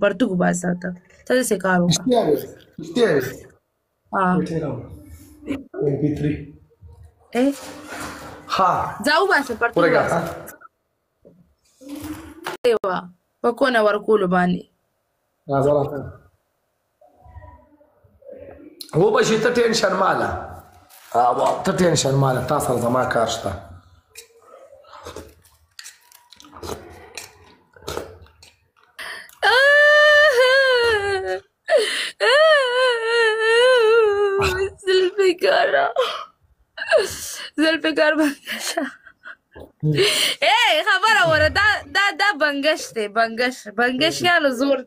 پرتګ باسه ته داسې کار وکړه. ځه وباسه پرتګ باسه په کونه ورکولو باندې وبشي ته ټینشن ماله ته ټینشن ماله تا سره زما کار شته. زلفکار بنگشه خبره وره دا بنگش دی بنگش یانو زور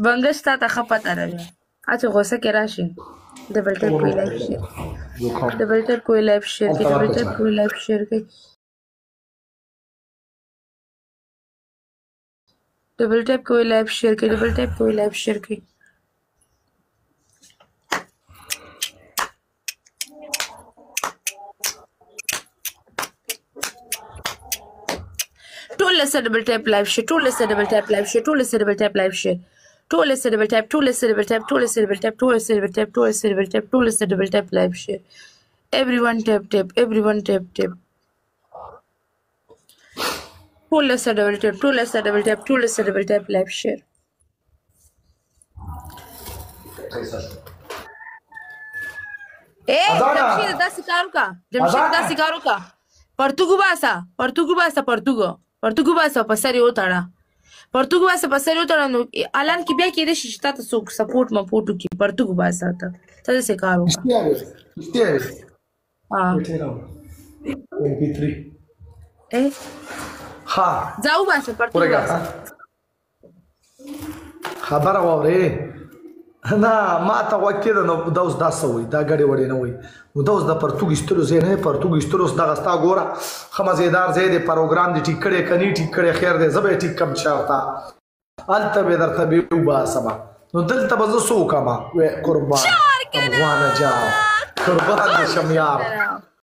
بنگش تا ته ښه پته لري. چې غوسه کې راشي ډبل ټیپ کوئی لایف شیر ډبل ټیپ کوئی لایف شیر کې ډبل ټیپ کوئی لایف شیر کې ډبل ټیپ کوئی لایف شیر کې ډبل ټیپ کوئی لایف شیر کې ټول لسه ډبل ټیپ لایف شیر ټول لسه ډبل ټیپ لایف شیر ټول لسه ډبل ټیپ لایف شیر ټول لسه ډبل ټیپ ټول لسه ډبل ټیپ ټول لسه ډبل ټیپ ټول لسه ډبل ټیپ ټول لسه ډبل ټیپ ټول لسه ډبل ټیپ لایف شیر everyone tap tap everyone tap tap ټول لسه ډبل ټیپ ټول لسه ډبل ټیپ ټول لسه ډبل ټیپ لایف شیر جمشید داسې کار وکړه جمشید داسې کار وکړه پرتګ باسه په سر یې وتړه پرتګ باسه په سر یې وتړه نو الان کې بیا کېدای شي چې تا ته څوک سپورټ مپورټ وکړي پرتګ باسه ته داسې کار وکړه ځه وباسه پرتګ باسه خبره واورې نه ما ته غوږ کېده نو دا اوس دا څه وایي دا ګډې وډې نه وایي نو دا اوس د پرتګ ایستلو ځای نه دی پرتګ ایستلو اوس دغه ستا ګوره ښه مزېدار ځای دی پروګرام دې ټیک کړی که نه ټیک کړی خیر دی زه به یې ټیک کړم چېرته هلته به یې درته بې وباسمه نو دلته به زه څه وکړمه قربان افغانه جان قربان دې شم یار